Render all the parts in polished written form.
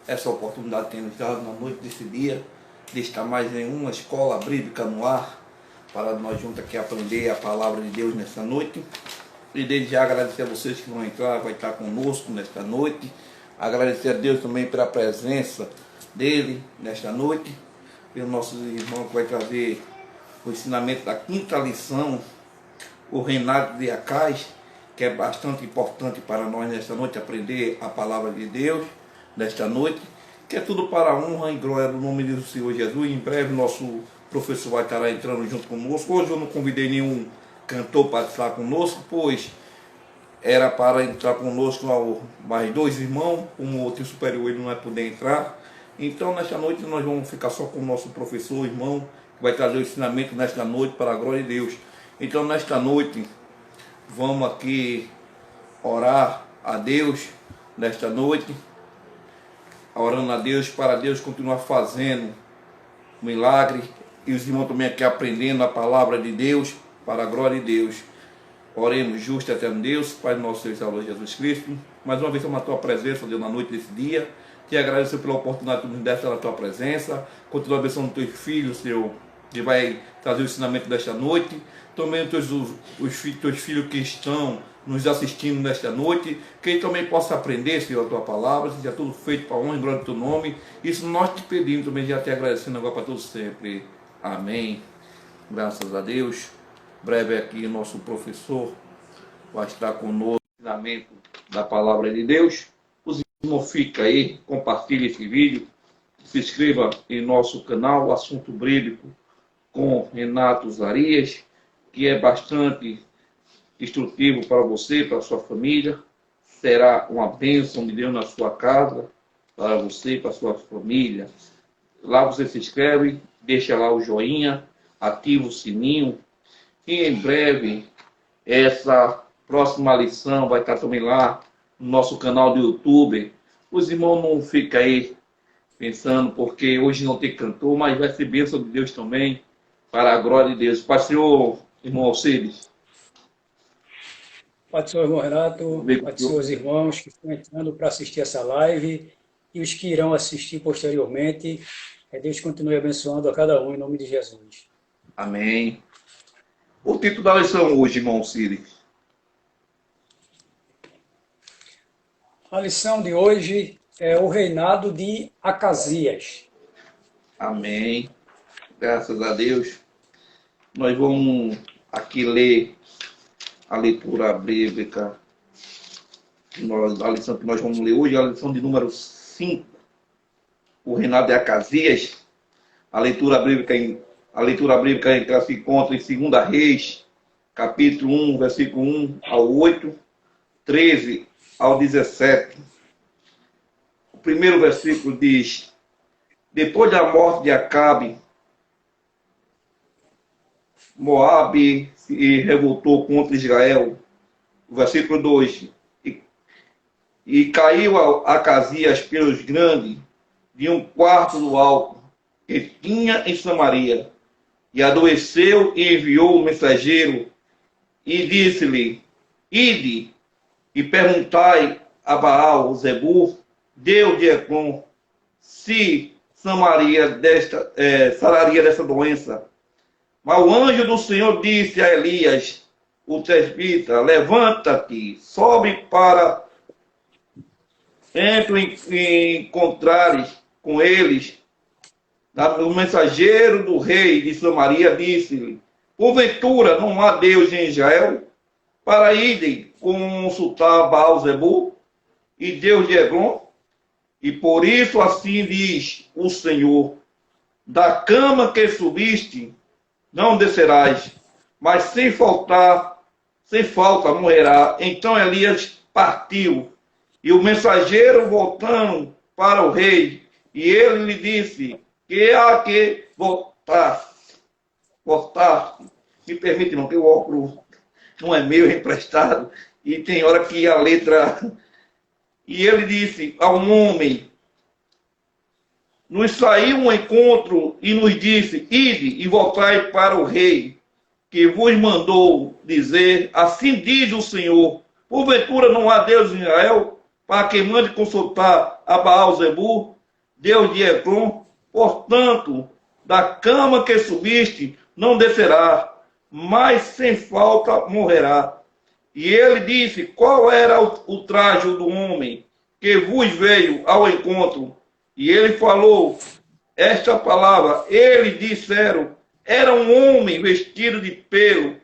essa oportunidade que temos dado na noite desse dia, de estar mais em uma escola bíblica no ar, para nós juntos aqui aprender a palavra de Deus nesta noite. E desde já agradecer a vocês que vão entrar, vai estar conosco nesta noite. Agradecer a Deus também pela presença dele nesta noite. E o nosso irmão que vai trazer o ensinamento da quinta lição, o Renato de Acais, que é bastante importante para nós nesta noite, aprender a palavra de Deus nesta noite, que é tudo para a honra e glória do nome do Senhor Jesus. Em breve nosso professor vai estar entrando junto conosco. Hoje eu não convidei nenhum cantor para estar conosco, pois era para entrar conosco mais dois irmãos, um outro superior ele não vai poder entrar. Então nesta noite nós vamos ficar só com o nosso professor, irmão, que vai trazer o ensinamento nesta noite para a glória de Deus. Então nesta noite vamos aqui orar a Deus nesta noite, orando a Deus para Deus continuar fazendo milagre e os irmãos também aqui aprendendo a palavra de Deus para a glória de Deus. Oremos, justo e eterno Deus, Pai nosso Senhor e Salvador Jesus Cristo. Mais uma vez, a tua presença, Deus, na noite desse dia. Te agradeço pela oportunidade que nos deste na tua presença. Continua abençoando teus filhos, Senhor, que vai trazer o ensinamento desta noite. Também teus filhos que estão nos assistindo nesta noite, que ele também possa aprender, Senhor, a tua palavra, seja tudo feito para a honra e glória do teu nome. Isso nós te pedimos também, já te agradecendo agora para todos sempre. Amém. Graças a Deus. Breve aqui o nosso professor vai estar conosco no ensinamento da palavra de Deus. Os irmãos ficam aí, compartilhe esse vídeo, se inscreva em nosso canal Assunto Bíblico com Renato Zarias, que é bastante instrutivo para você, para a sua família. Será uma bênção de Deus na sua casa, para você, para a sua família. Lá você se inscreve, deixa lá o joinha, ativa o sininho. E em breve, essa próxima lição vai estar também lá no nosso canal do YouTube. Os irmãos não ficam aí pensando, porque hoje não tem cantor, mas vai ser bênção de Deus também, para a glória de Deus. Pai do Senhor, irmão Alcides. Pai do Senhor, irmão Renato, Pai do Senhor, os irmãos que estão entrando para assistir essa live e os que irão assistir posteriormente. Deus continue abençoando a cada um em nome de Jesus. Amém. O título da lição hoje, irmão Cid. A lição de hoje é o reinado de Acasias. Amém. Graças a Deus. Nós vamos aqui ler a leitura bíblica. A lição que nós vamos ler hoje é a lição de número 5. O reinado de Acasias. A leitura bíblica se encontra em 2 Reis, capítulo 1, versículo 1 ao 8, 13 ao 17. O primeiro versículo diz: depois da morte de Acabe, Moabe se revoltou contra Israel. O versículo 2: e caiu Acasias pelos grandes de um quarto do alto que tinha em Samaria, e adoeceu e enviou o mensageiro e disse-lhe: ide e perguntai a Baal Zebul, Deus de Ecrom, se Samaria sararia dessa doença. Mas o anjo do Senhor disse a Elias, o presbítero: levanta-te, sobe para encontrares com eles. O mensageiro do rei de Samaria disse-lhe: porventura não há Deus em Israel, para irem consultar Baal Zebul e Deus de Ecrom? E por isso assim diz o Senhor: da cama que subiste não descerás, mas sem falta morrerá. Então Elias partiu, e o mensageiro voltando para o rei, e ele lhe disse que há que voltar. Me permite, não, que o óculos não é meu, é emprestado, e tem hora que a letra... E ele disse ao homem: nos saiu um encontro e nos disse: ide e voltai para o rei, que vos mandou dizer, assim diz o Senhor, porventura não há Deus em Israel, para que mande consultar a Baal-Zebul, Deus de Ecrom. Portanto, da cama que subiste, não descerá, mas sem falta morrerá. E ele disse, qual era o trajo do homem que vos veio ao encontro? E ele falou esta palavra. Eles disseram, era um homem vestido de pelo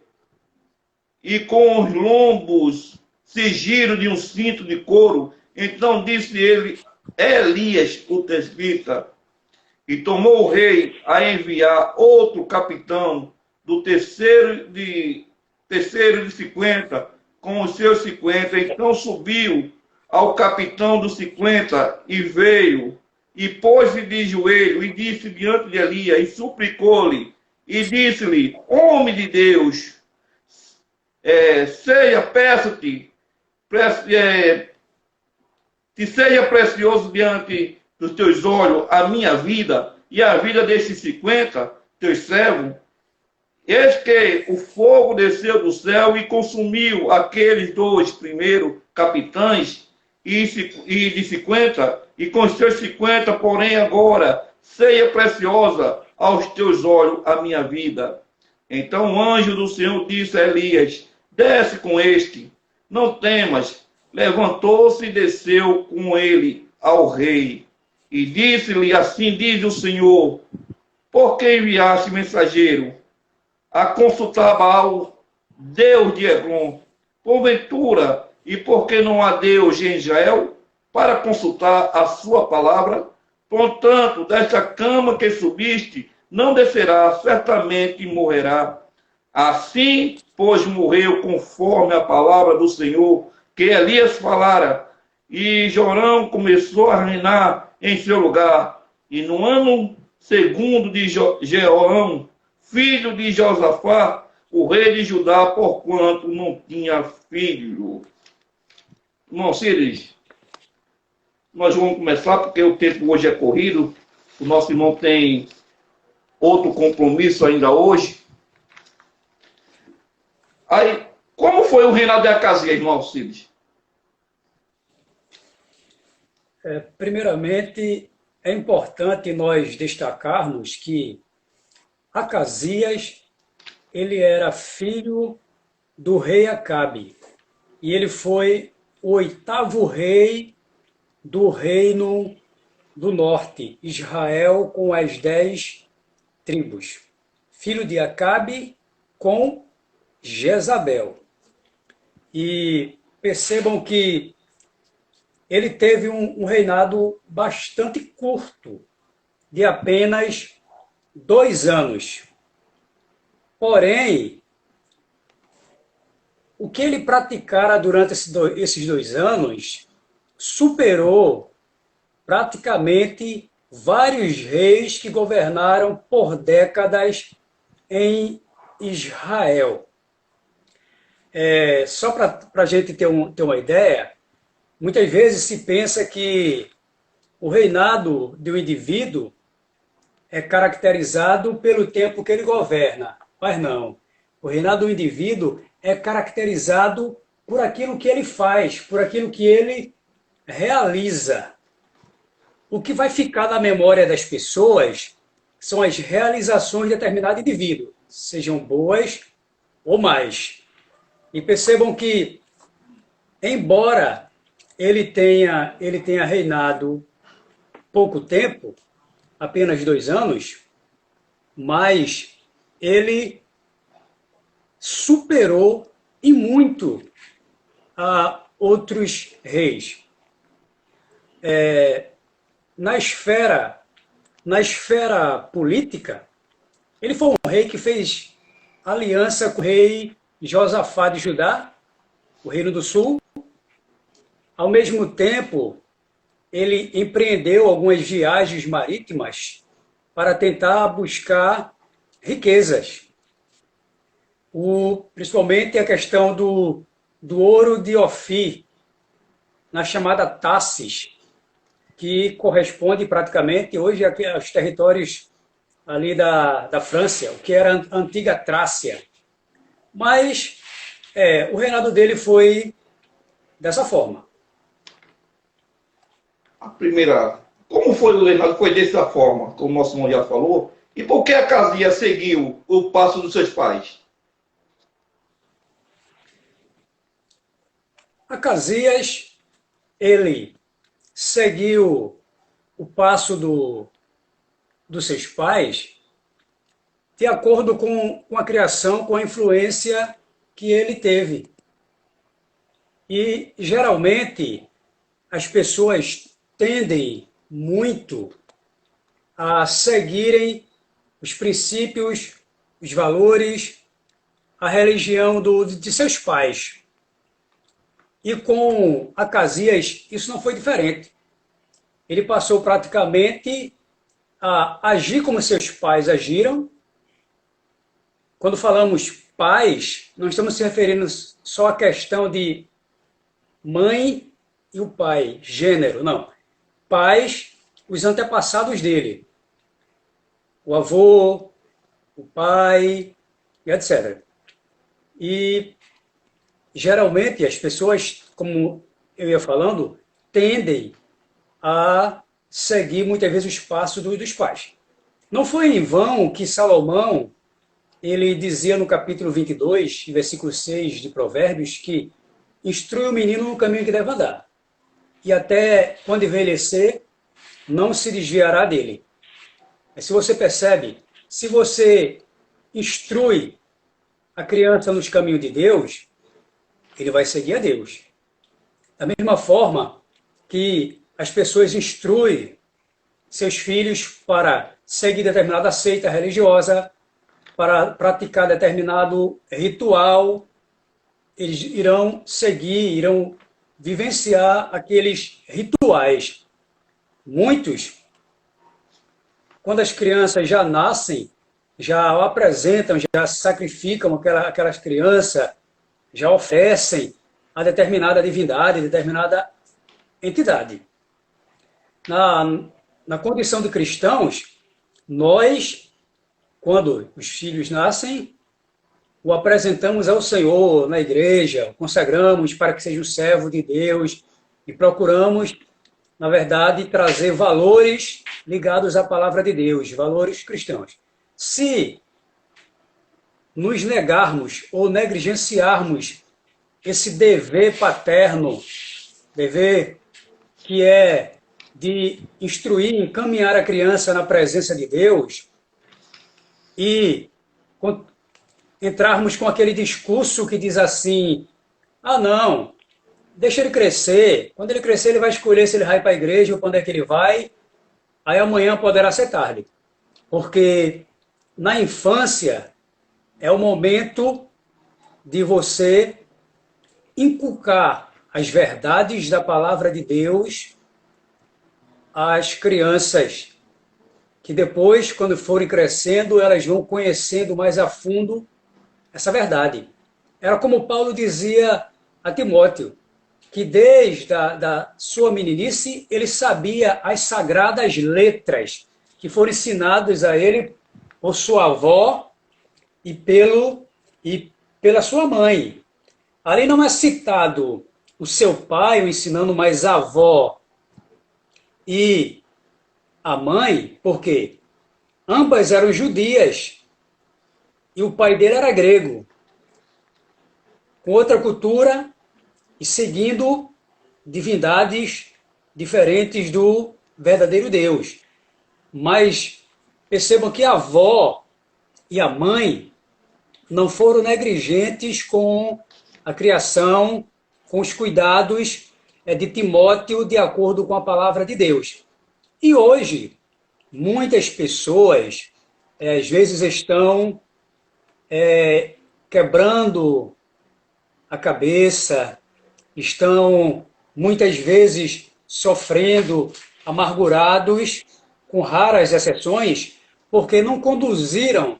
e com os lombos cingidos de um cinto de couro. Então disse ele, Elias, o tesbita. E tomou o rei a enviar outro capitão do terceiro de 50, com os seus 50. Então subiu ao capitão dos 50 e veio, e pôs-se de joelho, e disse diante de Elias, e suplicou-lhe, e disse-lhe, homem de Deus, peço-te, te seja precioso diante dos teus olhos a minha vida e a vida destes 50, teus servos. Eis que o fogo desceu do céu e consumiu aqueles dois primeiros capitães e de 50, e com os teus 50, porém agora, seja preciosa aos teus olhos a minha vida. Então o anjo do Senhor disse a Elias, desce com este, não temas. Levantou-se e desceu com ele ao rei. E disse-lhe, assim diz o Senhor, por que enviaste mensageiro a consultar Baal, Deus de Ecrom? Porventura, e por que não há Deus em Israel, para consultar a sua palavra? Portanto, desta cama que subiste, não descerá, certamente morrerá. Assim, pois, morreu conforme a palavra do Senhor, que Elias falara, e Jorão começou a reinar em seu lugar. E no ano segundo de Jeorão, filho de Josafá, o rei de Judá, porquanto não tinha filho. Irmão Cires, nós vamos começar, porque o tempo hoje é corrido, o nosso irmão tem outro compromisso ainda hoje. Aí, como foi o reinado de Acasias, irmão Cires? Primeiramente, é importante nós destacarmos que Acasias, ele era filho do rei Acabe, e ele foi o 8º rei do reino do norte, Israel, com as 10 tribos. Filho de Acabe com Jezabel. E percebam que ele teve um reinado bastante curto, de apenas 2 anos. Porém, o que ele praticara durante esses 2 anos superou praticamente vários reis que governaram por décadas em Israel. Só para a gente ter uma ideia, muitas vezes se pensa que o reinado de um indivíduo é caracterizado pelo tempo que ele governa, mas não. O reinado do indivíduo é caracterizado por aquilo que ele faz, por aquilo que ele realiza. O que vai ficar na memória das pessoas são as realizações de determinado indivíduo, sejam boas ou mais. E percebam que, embora ele tenha reinado pouco tempo, apenas 2 anos, mas ele superou e muito a outros reis. Na esfera política, ele foi um rei que fez aliança com o rei Josafá de Judá, o reino do sul. Ao mesmo tempo, ele empreendeu algumas viagens marítimas para tentar buscar riquezas. Principalmente a questão do ouro de Ofir, na chamada Tassis, que corresponde praticamente hoje aos territórios ali da França, o que era a antiga Trácia. Mas o reinado dele foi dessa forma. A primeira, como foi o reinado? Foi dessa forma, como o nosso irmão já falou. E por que a Casia seguiu o passo dos seus pais? Acasias, ele seguiu o passo dos seus pais de acordo com a criação, com a influência que ele teve. E, geralmente, as pessoas tendem muito a seguirem os princípios, os valores, a religião de seus pais. E com Acasias, isso não foi diferente. Ele passou praticamente a agir como seus pais agiram. Quando falamos pais, não estamos se referindo só à questão de mãe e o pai, gênero, não. Pais, os antepassados dele. O avô, o pai, e etc. E, geralmente, as pessoas, como eu ia falando, tendem a seguir, muitas vezes, os passos dos pais. Não foi em vão que Salomão, ele dizia no capítulo 22, versículo 6 de Provérbios, que instrui o menino no caminho que deve andar. E até quando envelhecer, não se desviará dele. Mas se você percebe, se você instrui a criança nos caminhos de Deus, ele vai seguir a Deus. Da mesma forma que as pessoas instruem seus filhos para seguir determinada seita religiosa, para praticar determinado ritual, eles irão seguir, irão vivenciar aqueles rituais. Muitos, quando as crianças já nascem, já apresentam, já sacrificam aquelas crianças, já oferecem a determinada divindade, determinada entidade. Na condição de cristãos, nós, quando os filhos nascem, o apresentamos ao Senhor na igreja, consagramos para que seja um servo de Deus e procuramos, na verdade, trazer valores ligados à palavra de Deus, valores cristãos. Se nos negarmos ou negligenciarmos esse dever paterno, dever que é de instruir, encaminhar a criança na presença de Deus e entrarmos com aquele discurso que diz assim, não, deixa ele crescer, quando ele crescer ele vai escolher se ele vai para a igreja ou quando é que ele vai, aí amanhã poderá ser tarde. Porque na infância é o momento de você inculcar as verdades da palavra de Deus às crianças, que depois, quando forem crescendo, elas vão conhecendo mais a fundo essa verdade. Era como Paulo dizia a Timóteo, que desde da sua meninice ele sabia as sagradas letras que foram ensinadas a ele por sua avó e pela sua mãe. Ali não é citado o seu pai o ensinando, mas a avó e a mãe, porque ambas eram judias e o pai dele era grego, com outra cultura e seguindo divindades diferentes do verdadeiro Deus. Mas percebam que a avó e a mãe não foram negligentes com a criação, com os cuidados de Timóteo, de acordo com a palavra de Deus. E hoje, muitas pessoas, às vezes, estão quebrando a cabeça, estão, muitas vezes, sofrendo, amargurados, com raras exceções, porque não conduziram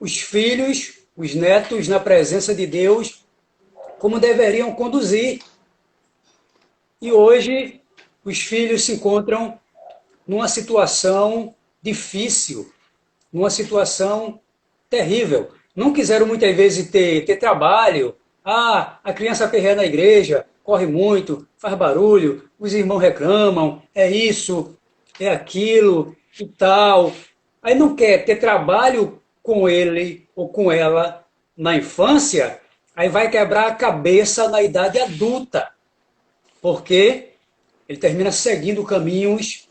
os filhos, os netos, na presença de Deus, como deveriam conduzir. E hoje, os filhos se encontram numa situação difícil, numa situação terrível. Não quiseram muitas vezes ter trabalho. A criança perreia na igreja, corre muito, faz barulho, os irmãos reclamam, é isso, é aquilo e tal. Aí não quer ter trabalho com ele ou com ela na infância, aí vai quebrar a cabeça na idade adulta, porque ele termina seguindo caminhos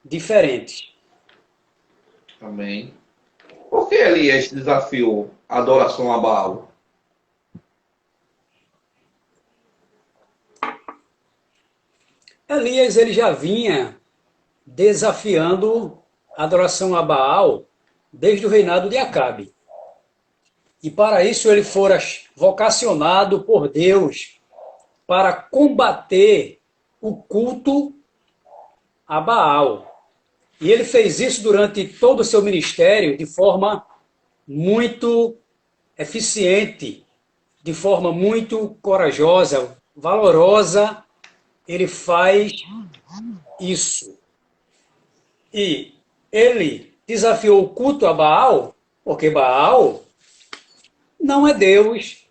diferentes. Também. Por que Elias desafiou a adoração a Baal? Elias ele já vinha desafiando a adoração a Baal desde o reinado de Acabe. E para isso ele fora vocacionado por Deus para combater o culto a Baal. E ele fez isso durante todo o seu ministério de forma muito eficiente, de forma muito corajosa, valorosa. Ele faz isso. E ele desafiou o culto a Baal, porque Baal não é Deus,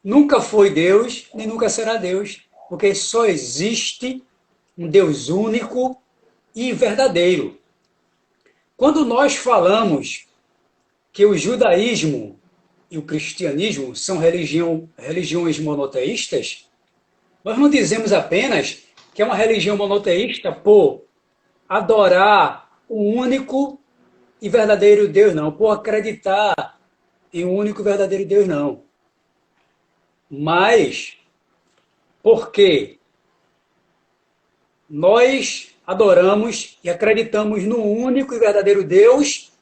nunca foi Deus, nem nunca será Deus, porque só existe um Deus único e verdadeiro. Quando nós falamos que o judaísmo e o cristianismo são religiões monoteístas, nós não dizemos apenas que é uma religião monoteísta por adorar o único e verdadeiro Deus, não, por acreditar em um único e verdadeiro Deus, não. Mas porque nós adoramos e acreditamos no único e verdadeiro Deus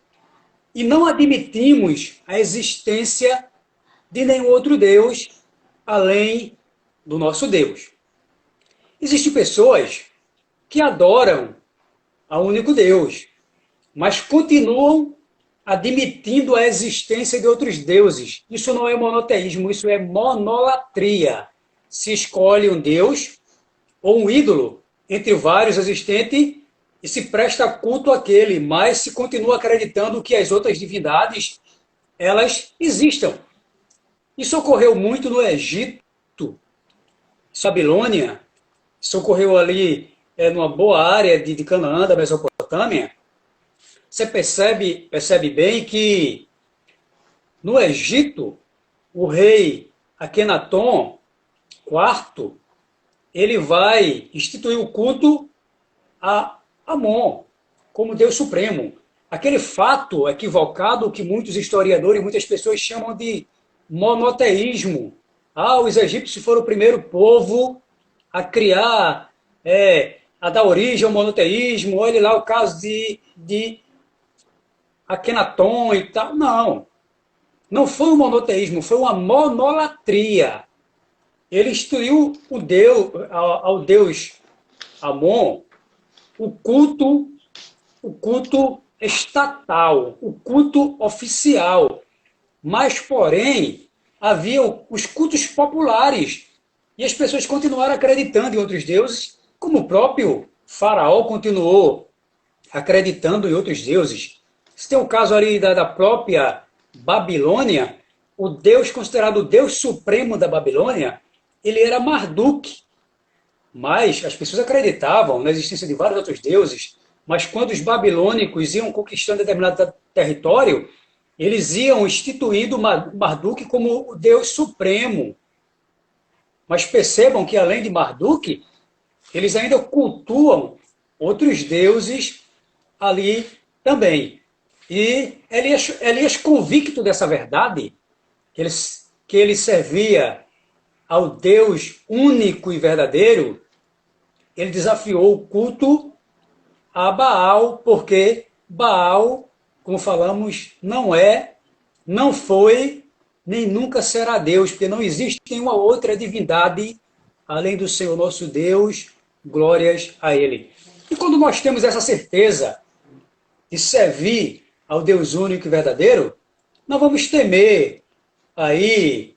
e não admitimos a existência de nenhum outro Deus além do nosso Deus. Existem pessoas que adoram ao único Deus, mas continuam admitindo a existência de outros deuses. Isso não é monoteísmo, isso é monolatria. Se escolhe um Deus ou um ídolo entre vários existentes e se presta culto àquele, mas se continua acreditando que as outras divindades, elas existam. Isso ocorreu muito no Egito, Babilônia, isso ocorreu ali numa boa área de Canaã, da Mesopotâmia. Você percebe bem que no Egito, o rei Akenaton IV, ele vai instituir o culto a Amon como Deus Supremo. Aquele fato equivocado que muitos historiadores, muitas pessoas chamam de monoteísmo. Os egípcios foram o primeiro povo a criar, a dar origem ao monoteísmo. Olha lá o caso de Akenaton e tal. Não. Não foi um monoteísmo, foi uma monolatria. Ele instituiu ao Deus Amon o culto estatal, o culto oficial. Mas, porém, havia os cultos populares. E as pessoas continuaram acreditando em outros deuses, como o próprio Faraó continuou acreditando em outros deuses. Se tem o caso ali da própria Babilônia, o Deus considerado o Deus supremo da Babilônia, ele era Marduk. Mas as pessoas acreditavam na existência de vários outros deuses, mas quando os babilônicos iam conquistando determinado território, eles iam instituindo Marduk como o Deus supremo. Mas percebam que além de Marduk, eles ainda cultuam outros deuses ali também. E Elias convicto dessa verdade, que ele servia ao Deus único e verdadeiro, ele desafiou o culto a Baal, porque Baal, como falamos, não foi, nem nunca será Deus, porque não existe nenhuma outra divindade além do Senhor nosso Deus, glórias a Ele. E quando nós temos essa certeza de servir ao Deus único e verdadeiro, não vamos temer aí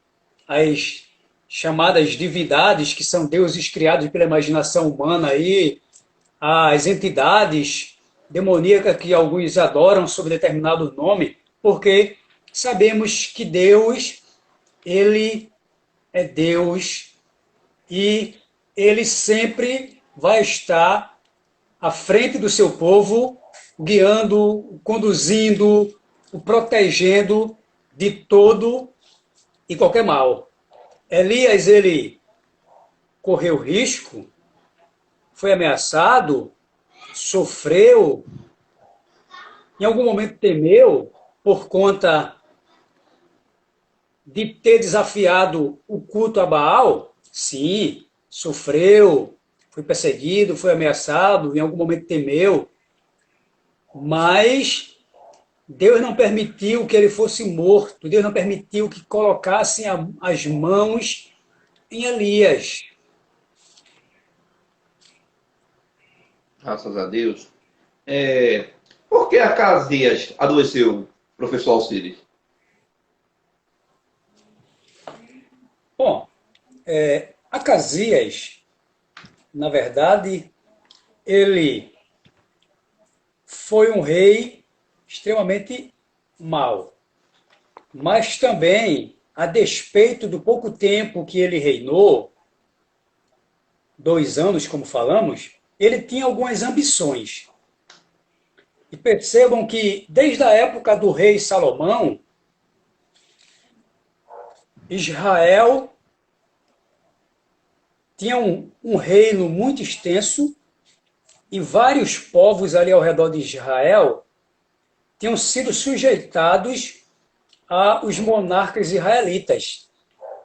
as chamadas divindades, que são deuses criados pela imaginação humana, aí, as entidades demoníacas que alguns adoram sob determinado nome, porque sabemos que Deus, ele é Deus e ele sempre vai estar à frente do seu povo, guiando, conduzindo, o protegendo de todo e qualquer mal. Elias, ele correu risco, foi ameaçado, sofreu, em algum momento temeu por conta de ter desafiado o culto a Baal? Sim, sofreu, foi perseguido, foi ameaçado, em algum momento temeu, mas Deus não permitiu que ele fosse morto, Deus não permitiu que colocassem as mãos em Elias. Graças a Deus. Por que Acasias adoeceu, professor Alcides? Bom, Acasias, na verdade, ele foi um rei extremamente mau, mas também, a despeito do pouco tempo que ele reinou, 2 anos, como falamos, ele tinha algumas ambições. E percebam que, desde a época do rei Salomão, Israel tinha um reino muito extenso e vários povos ali ao redor de Israel tinham sido sujeitados aos monarcas israelitas,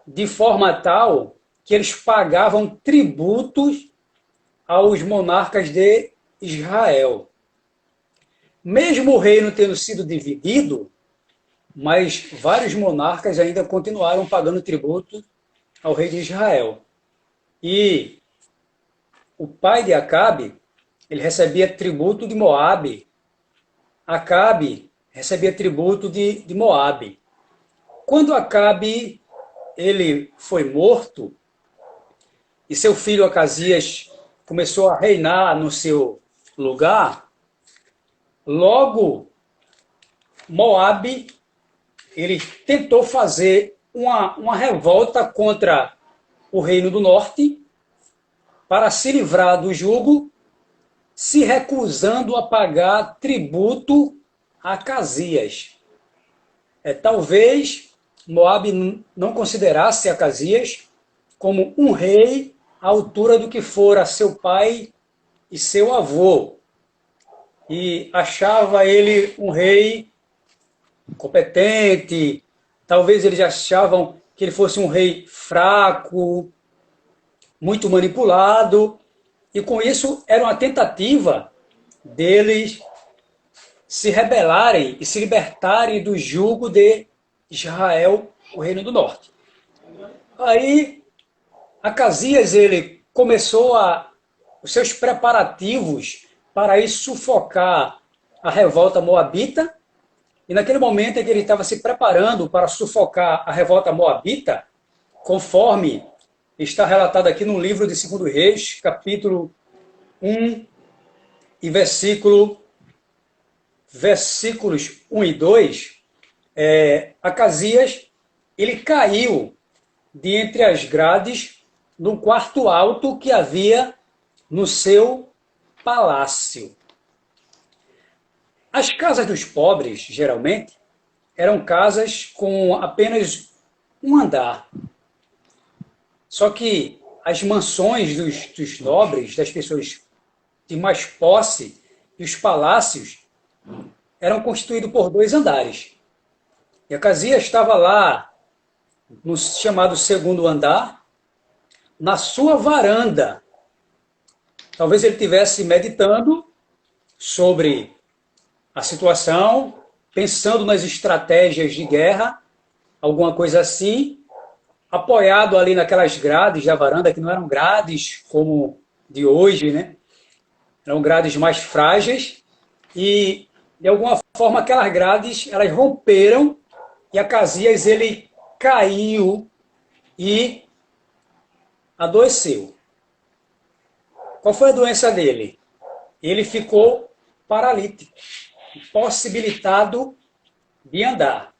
de forma tal que eles pagavam tributos aos monarcas de Israel. Mesmo o reino tendo sido dividido, mas vários monarcas ainda continuaram pagando tributo ao rei de Israel. E o pai de Acabe, ele recebia tributo de Moabe. Acabe recebia tributo de Moabe. Quando Acabe ele foi morto e seu filho Acasias começou a reinar no seu lugar, logo Moabe ele tentou fazer uma revolta contra o reino do norte para se livrar do jugo, se recusando a pagar tributo a Acasias. Talvez Moabe não considerasse Acasias como um rei à altura do que fora seu pai e seu avô, e achava ele um rei competente. Talvez eles achavam que ele fosse um rei fraco, muito manipulado, e com isso era uma tentativa deles se rebelarem e se libertarem do jugo de Israel, o reino do norte. Aí Acasias ele começou os seus preparativos para ir sufocar a revolta moabita, e naquele momento em que ele estava se preparando para sufocar a revolta moabita, conforme está relatado aqui no livro de 2 Reis, capítulo 1 e versículos 1 e 2, Acasias ele caiu de entre as grades num quarto alto que havia no seu palácio. As casas dos pobres, geralmente, eram casas com apenas um andar. Só que as mansões dos nobres, das pessoas de mais posse, e os palácios eram constituídos por 2 andares. E Acasias estava lá, no chamado segundo andar, na sua varanda. Talvez ele estivesse meditando sobre a situação, pensando nas estratégias de guerra, alguma coisa assim, apoiado ali naquelas grades da varanda, que não eram grades como de hoje, né? Eram grades mais frágeis, e de alguma forma aquelas grades elas romperam, e Acasias ele caiu e adoeceu. Qual foi a doença dele? Ele ficou paralítico, impossibilitado de andar.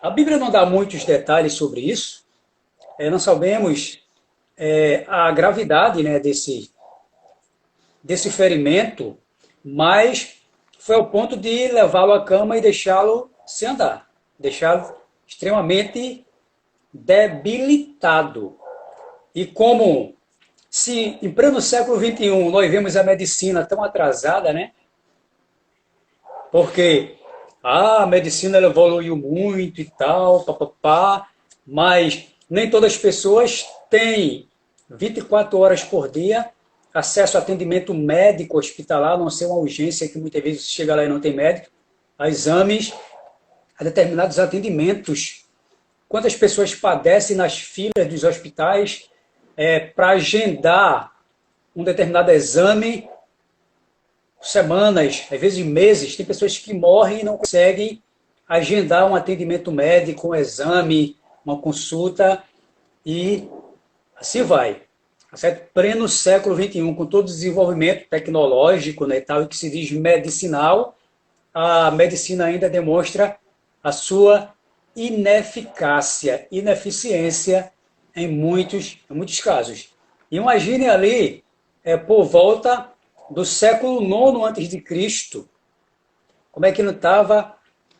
A Bíblia não dá muitos detalhes sobre isso. Não sabemos a gravidade, né, desse ferimento, mas foi ao ponto de levá-lo à cama e deixá-lo sem andar, deixá-lo extremamente debilitado. E como se em pleno século XXI nós vemos a medicina tão atrasada, né? Porque a medicina ela evoluiu muito e tal, papapá, mas nem todas as pessoas têm 24 horas por dia acesso a atendimento médico hospitalar, a não ser uma urgência que muitas vezes você chega lá e não tem médico, a exames, a determinados atendimentos. Quantas pessoas padecem nas filas dos hospitais para agendar um determinado exame, semanas, às vezes meses. Tem pessoas que morrem e não conseguem agendar um atendimento médico, um exame, uma consulta, e assim vai. Certo? Pleno século XXI, com todo o desenvolvimento tecnológico, né, tal, e que se diz medicinal, a medicina ainda demonstra a sua ineficácia, ineficiência em muitos casos. Imagine ali, por volta do século IX antes de Cristo, como é que não estava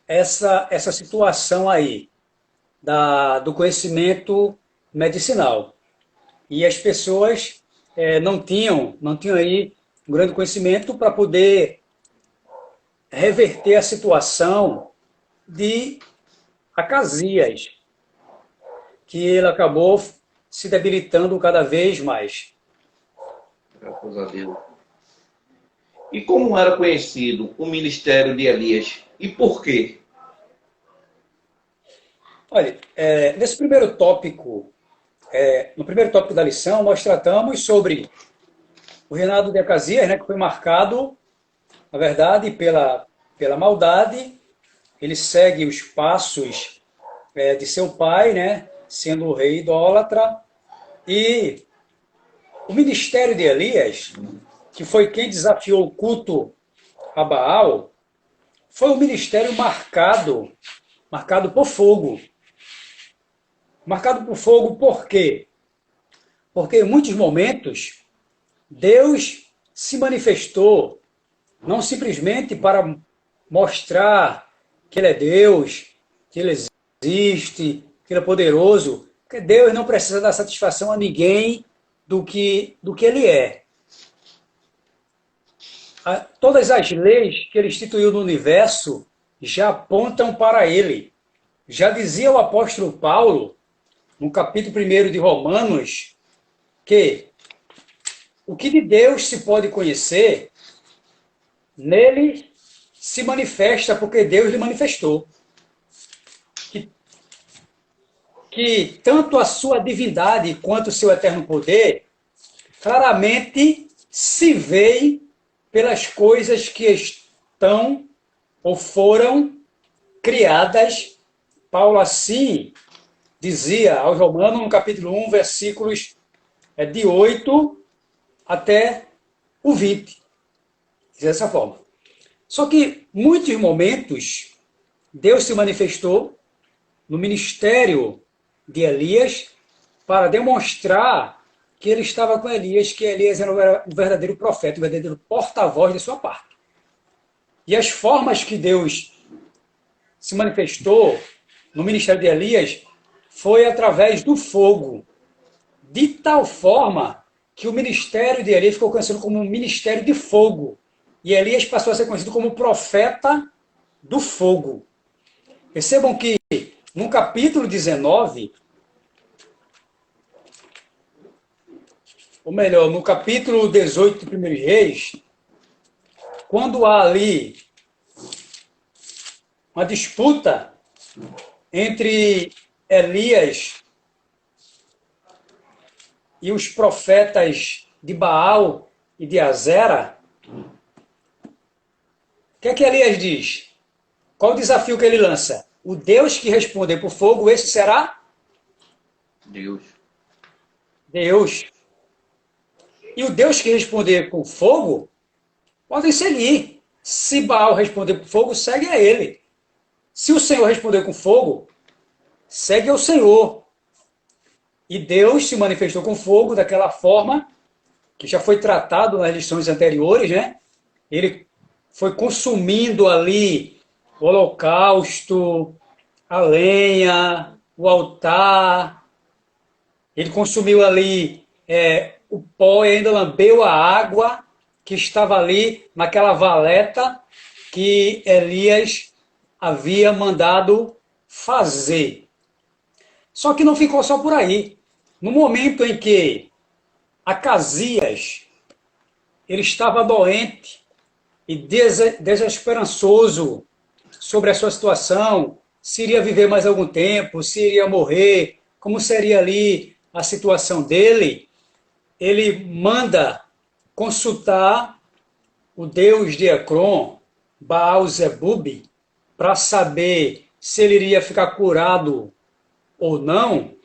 essa situação aí do conhecimento medicinal. E as pessoas não tinham aí um grande conhecimento para poder reverter a situação de Acasias, que ele acabou se debilitando cada vez mais. Graças a Deus. E como era conhecido o ministério de Elias? E por quê? Olha, nesse primeiro tópico, no primeiro tópico da lição, nós tratamos sobre o reinado de Acasias, né, que foi marcado, na verdade, pela maldade. Ele segue os passos de seu pai, né, sendo o rei idólatra. E o ministério de Elias, que foi quem desafiou o culto a Baal, foi um ministério marcado por fogo. Marcado por fogo por quê? Porque em muitos momentos Deus se manifestou não simplesmente para mostrar que Ele é Deus, que Ele existe, que Ele é poderoso, porque Deus não precisa dar satisfação a ninguém do que Ele é. Todas as leis que Ele instituiu no universo já apontam para Ele. Já dizia o apóstolo Paulo, no capítulo 1 de Romanos, que o que de Deus se pode conhecer, nele se manifesta porque Deus lhe manifestou. Que tanto a sua divindade quanto o seu eterno poder claramente se vê pelas coisas que estão ou foram criadas. Paulo assim dizia aos Romanos, no capítulo 1, versículos de 8 até o 20. Dessa forma. Só que, muitos momentos, Deus se manifestou no ministério de Elias para demonstrar que ele estava com Elias, que Elias era o verdadeiro profeta, o verdadeiro porta-voz de sua parte. E as formas que Deus se manifestou no ministério de Elias foi através do fogo, de tal forma que o ministério de Elias ficou conhecido como um ministério de fogo. E Elias passou a ser conhecido como profeta do fogo. Percebam que no capítulo 19, ou melhor, no capítulo 18 de 1 Reis, quando há ali uma disputa entre Elias e os profetas de Baal e de Azera, o que é que Elias diz? Qual o desafio que ele lança? O Deus que responder por fogo, esse será? Deus. Deus. E o Deus que responder com fogo, podem seguir. Se Baal responder por fogo, segue a ele. Se o Senhor responder com fogo, segue ao Senhor. E Deus se manifestou com fogo daquela forma que já foi tratado nas lições anteriores, né? Ele foi consumindo ali o holocausto, a lenha, o altar. Ele consumiu ali o pó e ainda lambeu a água que estava ali naquela valeta que Elias havia mandado fazer. Só que não ficou só por aí. No momento em que Acasias ele estava doente e desesperançoso sobre a sua situação, se iria viver mais algum tempo, se iria morrer, como seria ali a situação dele, ele manda consultar o deus de Ecrom, Baal-zebub, para saber se ele iria ficar curado ou não.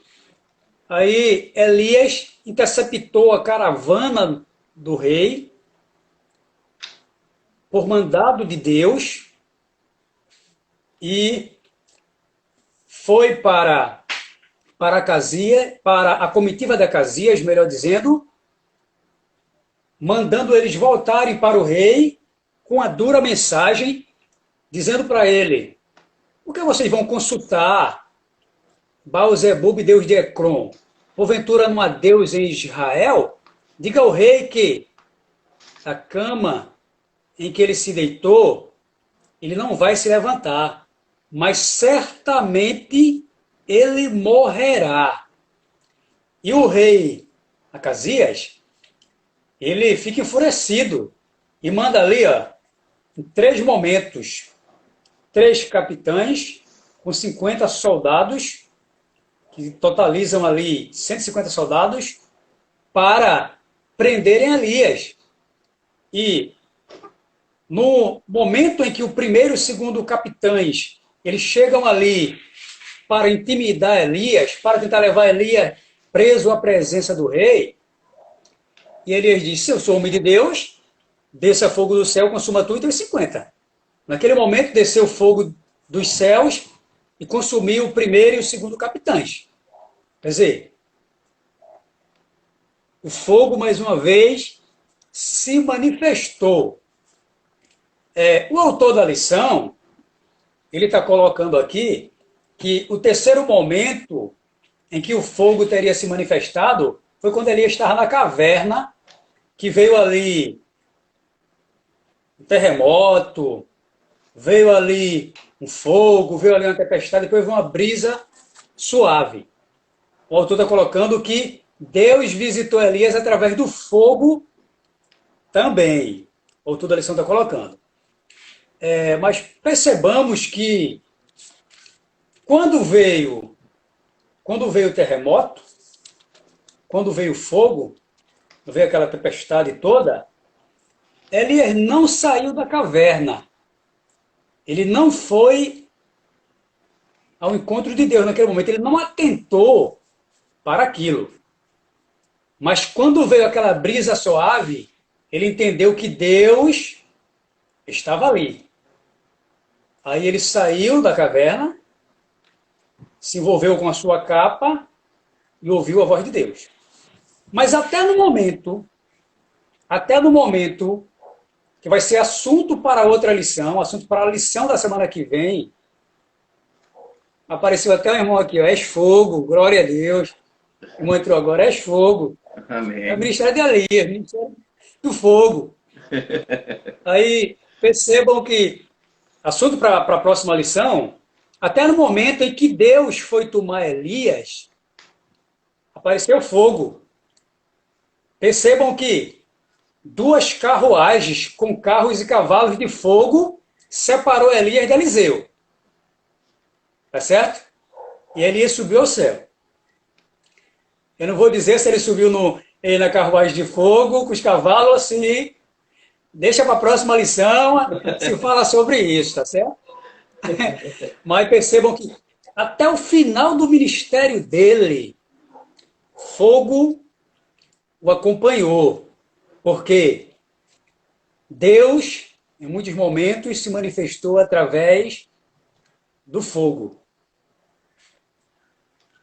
Aí Elias interceptou a caravana do rei por mandado de Deus e foi para Acasias, para a comitiva de Acasias, melhor dizendo, mandando eles voltarem para o rei com a dura mensagem, dizendo para ele: por que vocês vão consultar Baal-zebub, deus de Ecrom? Porventura não há Deus em Israel? Diga ao rei que a cama em que ele se deitou, ele não vai se levantar, mas certamente ele morrerá. E o rei Acasias, ele fica enfurecido e manda ali, em 3 momentos, 3 capitães com 50 soldados, que totalizam ali 150 soldados, para prenderem Elias. E no momento em que o primeiro e o segundo capitães eles chegam ali para intimidar Elias, para tentar levar Elias preso à presença do rei, e Elias disse: eu sou homem de Deus, desça fogo do céu, consuma tudo, e tem 50. Naquele momento desceu fogo dos céus e consumiu o primeiro e o segundo capitães. Quer dizer, o fogo, mais uma vez, se manifestou. O autor da lição, ele está colocando aqui que o terceiro momento em que o fogo teria se manifestado foi quando Elias estava na caverna, que veio ali um terremoto, veio ali um fogo, veio ali uma tempestade, depois veio uma brisa suave. O autor está colocando que Deus visitou Elias através do fogo também. O autor da lição está colocando. Mas percebamos que quando veio o terremoto, quando veio o fogo, veio aquela tempestade toda, Elias não saiu da caverna. Ele não foi ao encontro de Deus naquele momento. Ele não atentou para aquilo. Mas quando veio aquela brisa suave, ele entendeu que Deus estava ali. Aí ele saiu da caverna, se envolveu com a sua capa e ouviu a voz de Deus. Mas até no momento que vai ser assunto para outra lição, assunto para a lição da semana que vem, apareceu até o irmão aqui, és fogo, glória a Deus. O irmão entrou agora, és fogo. Amém. É o ministério de Elias, ministério do fogo. Aí percebam que, assunto para a próxima lição, até no momento em que Deus foi tomar Elias, apareceu fogo. Percebam que 2 carruagens com carros e cavalos de fogo separou Elias de Eliseu. Tá certo? E Elias subiu ao céu. Eu não vou dizer se ele subiu na carruagem de fogo, com os cavalos, assim. Deixa para a próxima lição se fala sobre isso, tá certo? Mas percebam que até o final do ministério dele, fogo o acompanhou. Porque Deus, em muitos momentos, se manifestou através do fogo.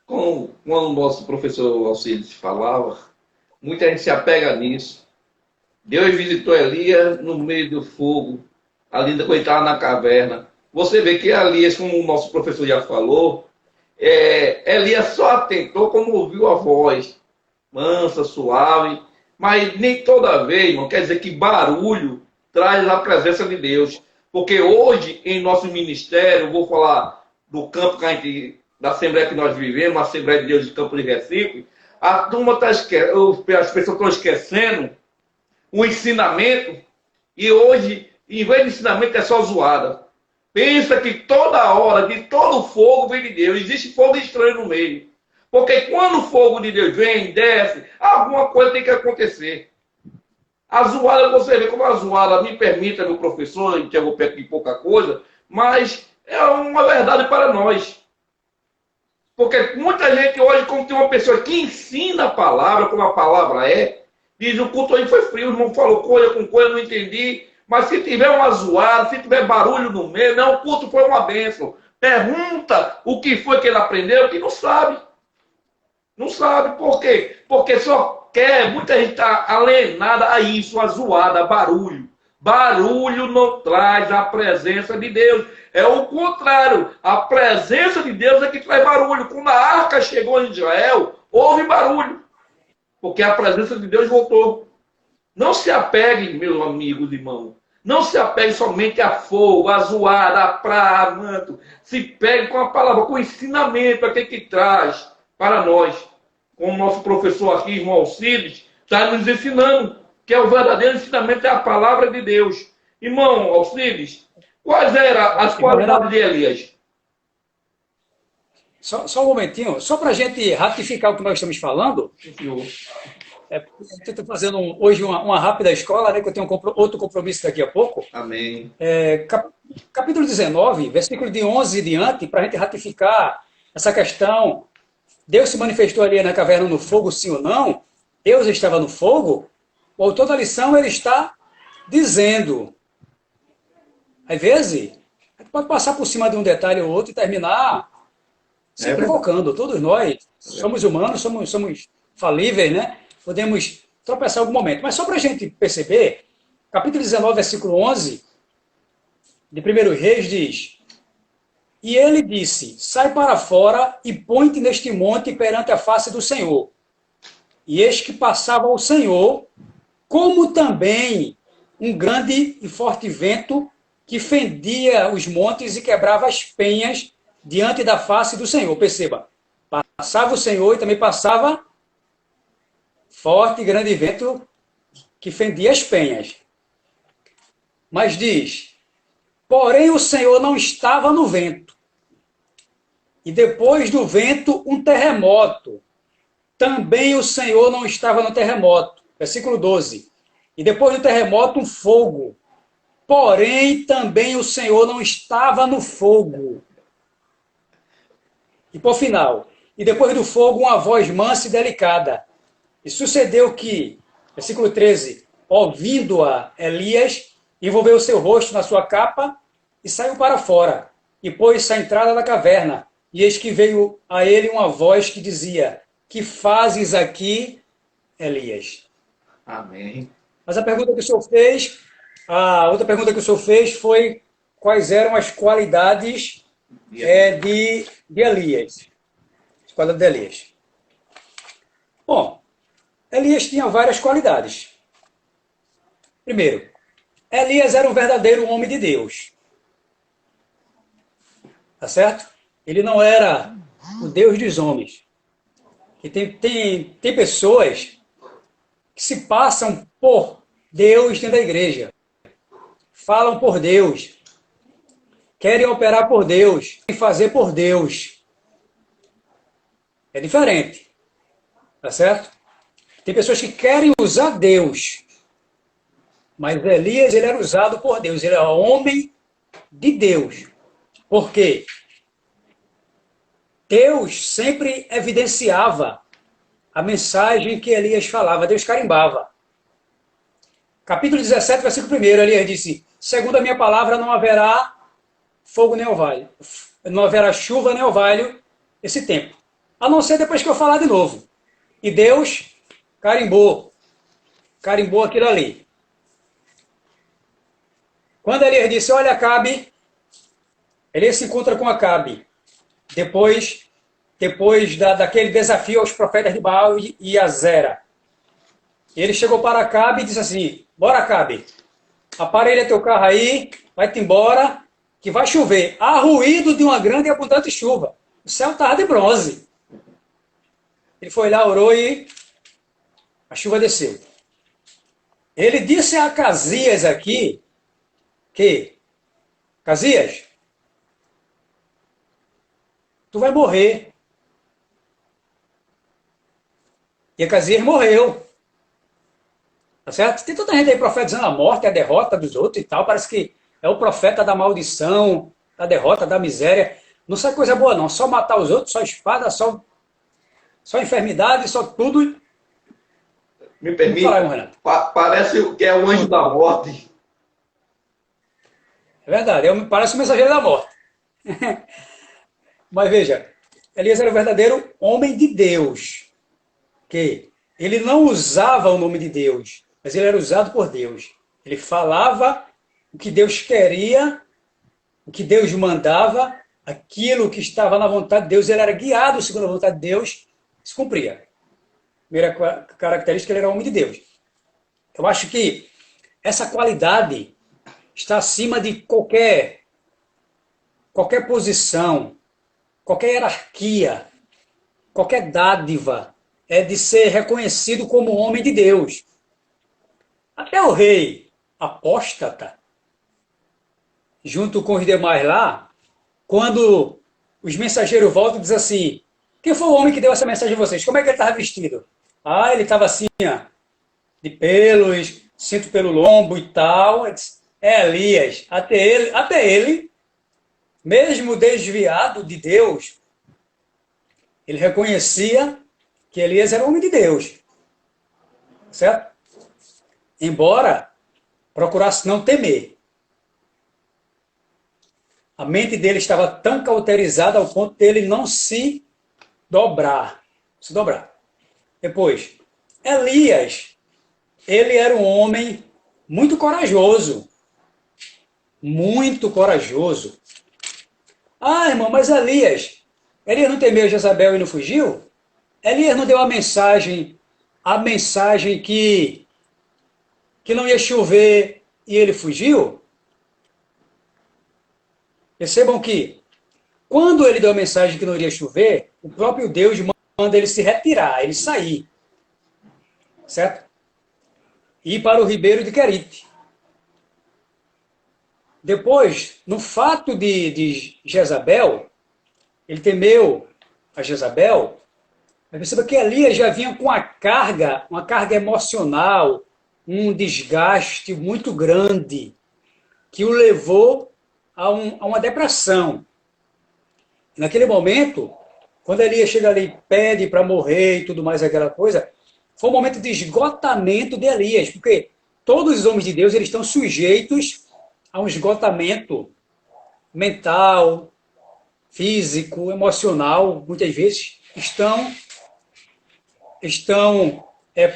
quando o nosso professor Alcides falava, muita gente se apega nisso. Deus visitou Elias no meio do fogo, ali quando ele estava na caverna. Você vê que Elias, como o nosso professor já falou, Elias só atentou como ouviu a voz, mansa, suave, mas nem toda vez, irmão, quer dizer que barulho traz a presença de Deus. Porque hoje, em nosso ministério, vou falar do campo que a gente, da Assembleia que nós vivemos, a Assembleia de Deus de Campo de Recife, a turma está esquecendo, as pessoas estão esquecendo o ensinamento, e hoje, em vez de ensinamento, é só zoada. Pensa que toda hora, de todo fogo vem de Deus. Existe fogo estranho no meio. Porque quando o fogo de Deus vem, desce, alguma coisa tem que acontecer. A zoada, você vê como a zoada, me permita, meu professor, interromper aqui pouca coisa, mas é uma verdade para nós. Porque muita gente hoje, como tem uma pessoa que ensina a palavra, como a palavra diz, o culto aí foi frio, o irmão falou coisa com coisa, não entendi. Mas se tiver uma zoada, se tiver barulho no meio, não, o culto foi uma bênção. Pergunta o que foi que ele aprendeu, que não sabe. Não sabe. Por quê? Porque só quer, muita gente está alienada a isso, a zoada, a barulho. Barulho não traz a presença de Deus. É o contrário. A presença de Deus é que traz barulho. Quando a arca chegou em Israel, houve barulho. Porque a presença de Deus voltou. Não se apeguem, meus amigos e irmãos. Não se apeguem somente a fogo, a zoada, a praia, a manto. Se pegue com a palavra, com o ensinamento, aquele que traz para nós. Como o nosso professor aqui, irmão Alcides, está nos ensinando que é o verdadeiro ensinamento, é a palavra de Deus. Irmão Alcides, quais eram as qualidades de Elias? Só um momentinho, só para a gente ratificar o que nós estamos falando. Senhor. Eu estou fazendo hoje uma rápida escola, né, que eu tenho outro compromisso daqui a pouco. Amém. Capítulo 19, versículo de 11 e diante, para a gente ratificar essa questão. Deus se manifestou ali na caverna no fogo, sim ou não? Deus estava no fogo? O autor da lição, ele está dizendo. Às vezes, a gente pode passar por cima de um detalhe ou outro e terminar se equivocando. Todos nós somos humanos, somos falíveis, né? Podemos tropeçar em algum momento. Mas só para a gente perceber, capítulo 19, versículo 11, de 1 Reis, diz: E ele disse, sai para fora e põe-te neste monte perante a face do Senhor. E eis que passava o Senhor, como também um grande e forte vento que fendia os montes e quebrava as penhas diante da face do Senhor. Perceba, passava o Senhor e também passava forte e grande vento que fendia as penhas. Mas diz, porém o Senhor não estava no vento. E depois do vento, um terremoto. Também o Senhor não estava no terremoto. Versículo 12. E depois do terremoto, um fogo. Porém, também o Senhor não estava no fogo. E por final, e depois do fogo, uma voz mansa e delicada. E sucedeu que, versículo 13, ouvindo-a Elias, envolveu o seu rosto na sua capa e saiu para fora, e pôs-se à entrada da caverna. E eis que veio a ele uma voz que dizia, que fazes aqui, Elias? Amém. Mas a pergunta que o senhor fez, a outra pergunta que o senhor fez foi quais eram as qualidades de Elias. As qualidades de Elias. Bom, Elias tinha várias qualidades. Primeiro, Elias era um verdadeiro homem de Deus. Tá certo? Ele não era o Deus dos homens. E tem pessoas que se passam por Deus dentro da igreja. Falam por Deus. Querem operar por Deus. Querem fazer por Deus. É diferente. Tá certo? Tem pessoas que querem usar Deus. Mas Elias, ele era usado por Deus. Ele era homem de Deus. Por quê? Deus sempre evidenciava a mensagem que Elias falava. Deus carimbava. Capítulo 17, versículo 1. Elias disse, segundo a minha palavra, não haverá fogo nem orvalho. Não haverá chuva nem orvalho esse tempo. a não ser depois que eu falar de novo. E Deus carimbou aquilo ali. Quando Elias disse, olha, Acabe, Elias se encontra com Acabe, depois daquele desafio aos profetas de Baal e Azera. Ele chegou para Acabe e disse assim, bora, Acabe, aparelha teu carro aí, vai-te embora, que vai chover. Há ruído de uma grande e abundante chuva. O céu estava de bronze. Ele foi lá, orou e a chuva desceu. Ele disse a Acasias aqui que, Acasias, tu vai morrer. E Acasias morreu. Tá certo? Tem toda gente aí profetizando a morte, a derrota dos outros e tal. Parece que é o profeta da maldição, da derrota, da miséria. Não sai coisa boa, não. Só matar os outros, só espada, só enfermidade, só tudo. Me permite? Parece que é o anjo da morte. É verdade, parece o mensageiro da morte. Mas veja, Elias era o verdadeiro homem de Deus. Que ele não usava o nome de Deus, mas ele era usado por Deus. Ele falava o que Deus queria, o que Deus mandava, aquilo que estava na vontade de Deus, ele era guiado segundo a vontade de Deus, se cumpria. Primeira característica, ele era homem de Deus. Eu acho que essa qualidade está acima de qualquer posição, qualquer hierarquia, qualquer dádiva, é de ser reconhecido como homem de Deus. Até o rei apóstata, junto com os demais lá, quando os mensageiros voltam e dizem assim, quem foi o homem que deu essa mensagem a vocês? Como é que ele estava vestido? Ah, ele estava assim, ó, de pelos, cinto pelo lombo e tal. É Elias. Até ele, mesmo desviado de Deus, ele reconhecia que Elias era homem de Deus. Certo? Embora procurasse não temer. A mente dele estava tão cauterizada ao ponto dele não se dobrar. Depois, Elias, ele era um homem muito corajoso. Muito corajoso. Ah, irmão, mas Elias não temeu Jezabel e não fugiu? Elias não deu a mensagem que não ia chover e ele fugiu? Percebam que, quando ele deu a mensagem que não iria chover, o próprio Deus manda ele se retirar, ele sair. Certo? E ir para o ribeiro de Querite. Depois, no fato de Jezabel, ele temeu a Jezabel, mas perceba que Elias já vinha com uma carga emocional, um desgaste muito grande, que o levou a uma depressão. Naquele momento, quando Elias chega ali e pede para morrer e tudo mais, aquela coisa, foi um momento de esgotamento de Elias, porque todos os homens de Deus eles estão sujeitos a um esgotamento mental, físico, emocional, muitas vezes estão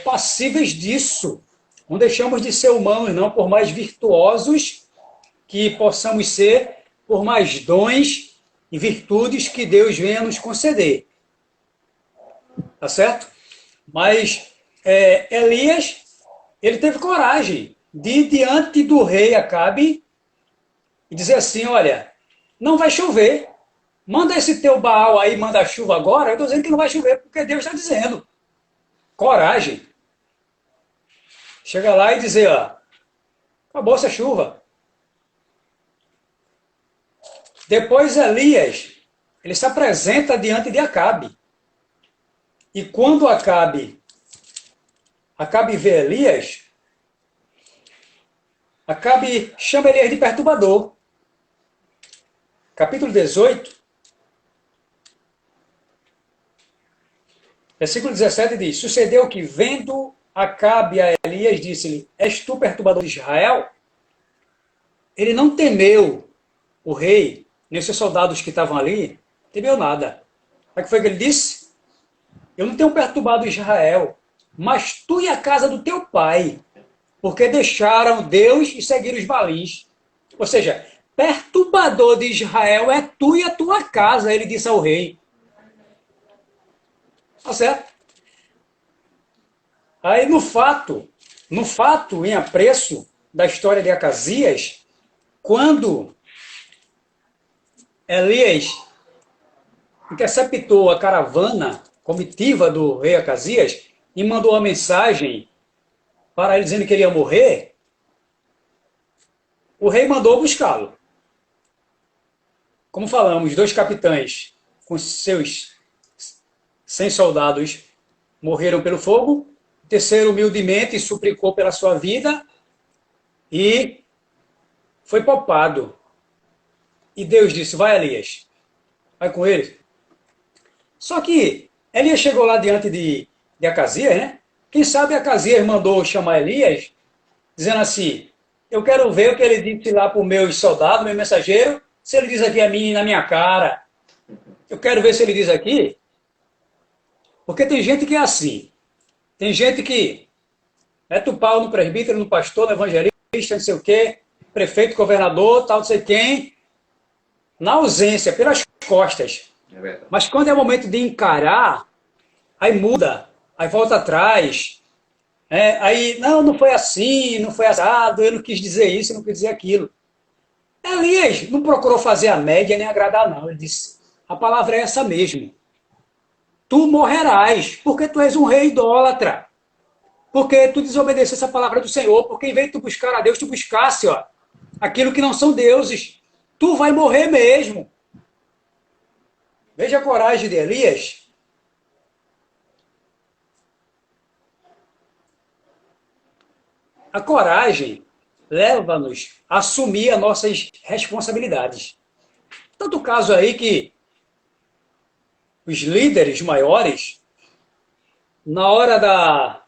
passíveis disso. Não deixamos de ser humanos, não, por mais virtuosos que possamos ser, por mais dons e virtudes que Deus venha nos conceder. Tá certo? Mas Elias, ele teve coragem de ir diante do rei Acabe e dizer assim, olha, não vai chover, manda esse teu Baal aí, manda a chuva agora, eu estou dizendo que não vai chover, porque Deus está dizendo. Coragem. Chega lá e dizer, ó, acabou essa chuva. Depois Elias, ele se apresenta diante de Acabe. E quando Acabe vê Elias, Acabe chama Elias de perturbador. Capítulo 18, versículo 17 diz, sucedeu que, vendo Acabe a Elias, disse-lhe, és tu perturbador de Israel? Ele não temeu o rei, nem os seus soldados que estavam ali, temeu nada. O que foi que ele disse? eu não tenho perturbado Israel, mas tu e a casa do teu pai, porque deixaram Deus e seguiram os balins. Ou seja, perturbador de Israel é tu e a tua casa, ele disse ao rei. Tá certo? Aí no fato em apreço da história de Acasias, quando Elias interceptou a caravana comitiva do rei Acasias e mandou uma mensagem para ele dizendo que ele ia morrer, o rei mandou buscá-lo. Como falamos, 2 capitães com seus 100 soldados morreram pelo fogo, o terceiro humildemente suplicou pela sua vida e foi poupado. E Deus disse, vai Elias, vai com ele. Só que Elias chegou lá diante de Acasias, né? Quem sabe Acasias mandou chamar Elias, dizendo assim, eu quero ver o que ele disse lá para os meus soldados, meu mensageiro, se ele diz aqui a mim, na minha cara. Eu quero ver se ele diz aqui. Porque tem gente que é assim. Tem gente que mete o pau no presbítero, no pastor, no evangelista, não sei o quê, prefeito, governador, tal, não sei quem, na ausência, pelas costas. É Mas quando é o momento de encarar, aí muda, aí volta atrás. Aí, não foi assim, não foi assado, eu não quis dizer isso, eu não quis dizer aquilo. Elias não procurou fazer a média nem agradar, não. Ele disse, a palavra é essa mesmo. Tu morrerás, porque tu és um rei idólatra. Porque tu desobedecesse a palavra do Senhor, porque em vez de tu buscar a Deus, tu buscasse aquilo que não são deuses. Tu vai morrer mesmo. Veja a coragem de Elias. A coragem leva-nos a assumir as nossas responsabilidades. Tanto caso aí que os líderes maiores, na hora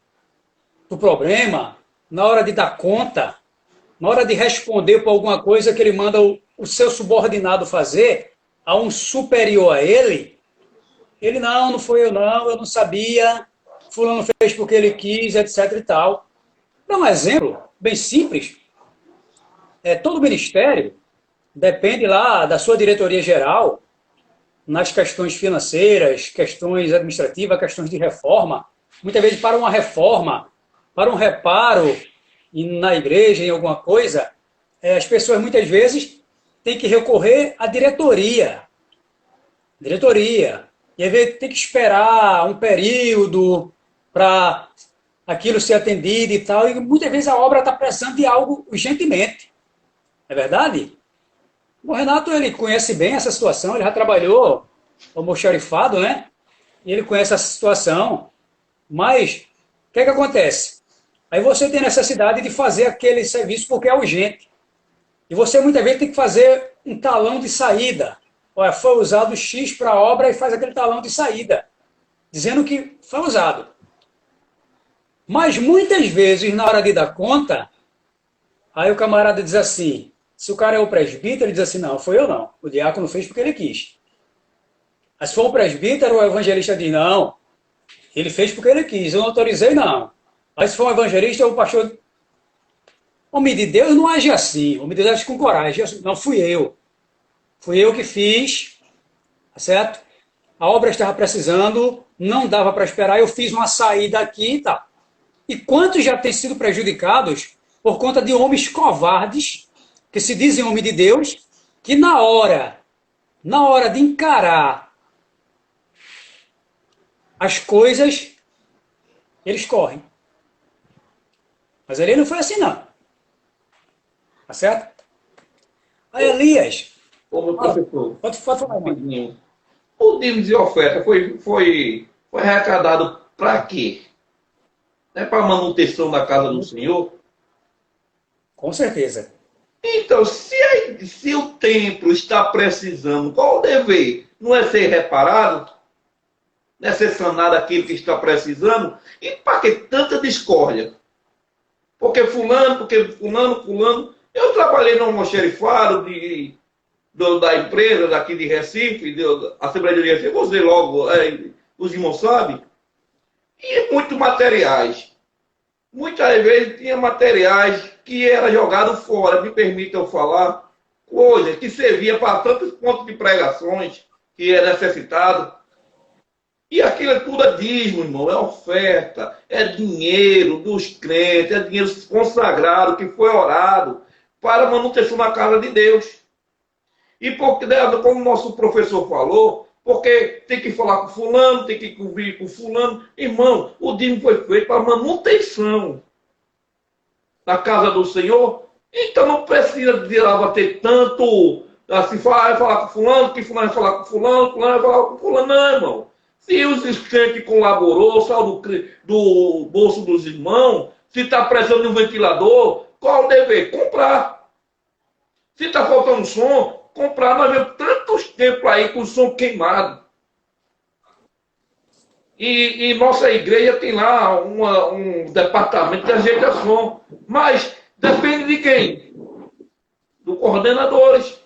do problema, na hora de dar conta, na hora de responder por alguma coisa que ele manda o seu subordinado fazer a um superior a ele não foi eu não sabia, fulano fez porque ele quis, etc e tal. Dá um exemplo bem simples. Todo ministério depende lá da sua diretoria geral, nas questões financeiras, questões administrativas, questões de reforma. Muitas vezes para uma reforma, para um reparo na igreja, em alguma coisa, as pessoas muitas vezes têm que recorrer à diretoria. E às vezes tem que esperar um período para aquilo ser atendido e tal, e muitas vezes a obra está precisando de algo urgentemente. É verdade? O Renato, ele conhece bem essa situação, ele já trabalhou como xerifado, né? E ele conhece essa situação. Mas, o que acontece? Aí você tem necessidade de fazer aquele serviço porque é urgente. E você muitas vezes tem que fazer um talão de saída. Olha, foi usado X para a obra e faz aquele talão de saída, dizendo que foi usado. Mas muitas vezes, na hora de dar conta, aí o camarada diz assim, se o cara é o presbítero, ele diz assim, não, foi eu não. O diácono fez porque ele quis. Mas se for o presbítero, o evangelista diz, não, ele fez porque ele quis, eu não autorizei, não. Aí se for um evangelista, o pastor... Homem de Deus não age assim, o homem de Deus age com coragem. Não, fui eu. Fui eu que fiz, tá certo? A obra estava precisando, não dava para esperar, eu fiz uma saída aqui e tal. E quantos já têm sido prejudicados por conta de homens covardes, que se dizem homem de Deus, que na hora de encarar as coisas, eles correm. Mas ali não foi assim, não. Tá certo? Aí Elias... Ô, professor, Pode falar, mano. rapidinho. O dízimo de oferta foi arrecadado para quê? É para manutenção da casa do Senhor? Com certeza. Então, se o templo está precisando, qual o dever? Não é ser reparado? Não é ser sanado aquilo que está precisando? E para que tanta discórdia? Porque fulano. Eu trabalhei no almoxerifado da empresa daqui de Recife, da Assembleia de Recife, eu vou dizer logo, os irmãos sabem. E muitos materiais. Muitas vezes tinha materiais que era jogado fora, me permita eu falar, coisas que servia para tantos pontos de pregações que é necessitado. E aquilo é tudo é dízimo, irmão, é oferta, é dinheiro dos crentes, é dinheiro consagrado que foi orado para a manutenção da casa de Deus. E porque, como o nosso professor falou, porque tem que falar com fulano, tem que convir com fulano. Irmão, o dízimo foi feito para manutenção da casa do Senhor. Então não precisa de lá ter tanto, assim, falar com fulano, que fulano vai falar com fulano, fulano vai falar com fulano. Não, irmão. Se os crentes colaborou, saiu do bolso dos irmãos, se está precisando de um ventilador, qual o dever? Comprar. Se está faltando som, comprar. Nós vemos tantos templos aí com o som queimado. E nossa igreja tem lá um departamento de ajeitação. Mas depende de quem? Dos coordenadores.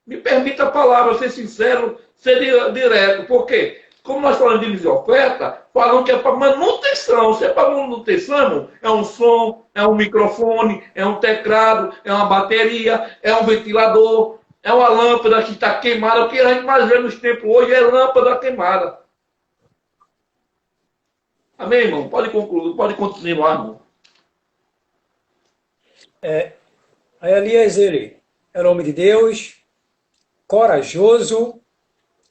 Me permita a palavra, ser sincero, ser direto. Por quê? Como nós falamos de livre oferta, falando que é para manutenção. Se é para manutenção, é um som, é um microfone, é um teclado, é uma bateria, é um ventilador, é uma lâmpada que está queimada. O que a gente mais vê nos tempos hoje é lâmpada queimada. Amém, irmão? Pode concluir, pode continuar, irmão. Aí Elias, ele era homem de Deus, corajoso,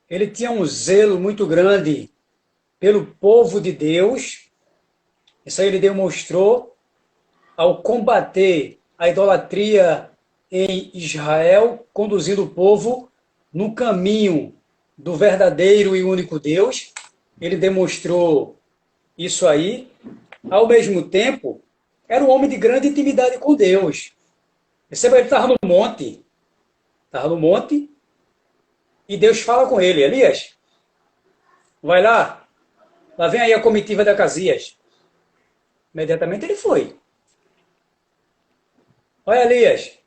ele tinha um zelo muito grande pelo povo de Deus. Isso aí ele demonstrou ao combater a idolatria em Israel, conduzindo o povo no caminho do verdadeiro e único Deus. Ele demonstrou isso aí. Ao mesmo tempo, era um homem de grande intimidade com Deus. Perceba, ele estava no monte. Estava no monte e Deus fala com ele: Elias, vai lá. Lá vem aí a comitiva de Acasias. Imediatamente ele foi. Olha, Elias.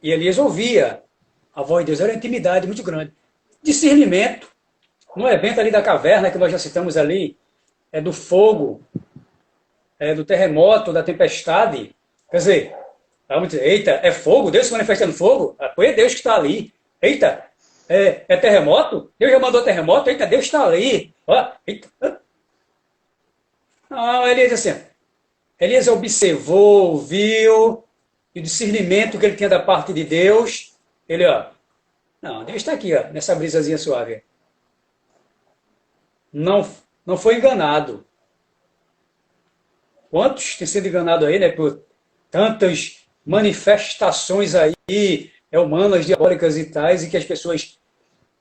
E Elias ouvia a voz de Deus. Era uma intimidade muito grande. Discernimento. No evento ali da caverna, que nós já citamos ali, é do fogo, é do terremoto, da tempestade. Quer dizer, vamos dizer, eita, é fogo? Deus se manifesta no fogo? Foi Deus que está ali. Eita, é terremoto? Deus já mandou terremoto? Eita, Deus está ali. Ó, eita. Não, Elias assim, Elias observou, viu, e o discernimento que ele tinha da parte de Deus, ele, ó, não, Deus está aqui, ó, nessa brisazinha suave. Não foi enganado. Quantos têm sido enganados aí, né, por tantas manifestações aí, humanas, diabólicas e tais, e que as pessoas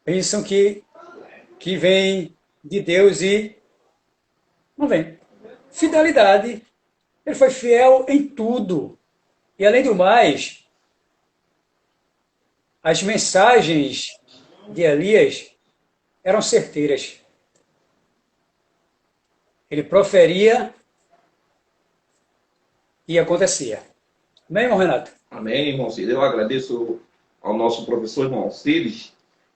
pensam que vem de Deus e não vem. Fidelidade. Ele foi fiel em tudo. E além do mais, as mensagens de Elias eram certeiras. Ele proferia e acontecia. Amém, irmão Renato? Amém, irmão Cid. Eu agradeço ao nosso professor, irmão Alcides,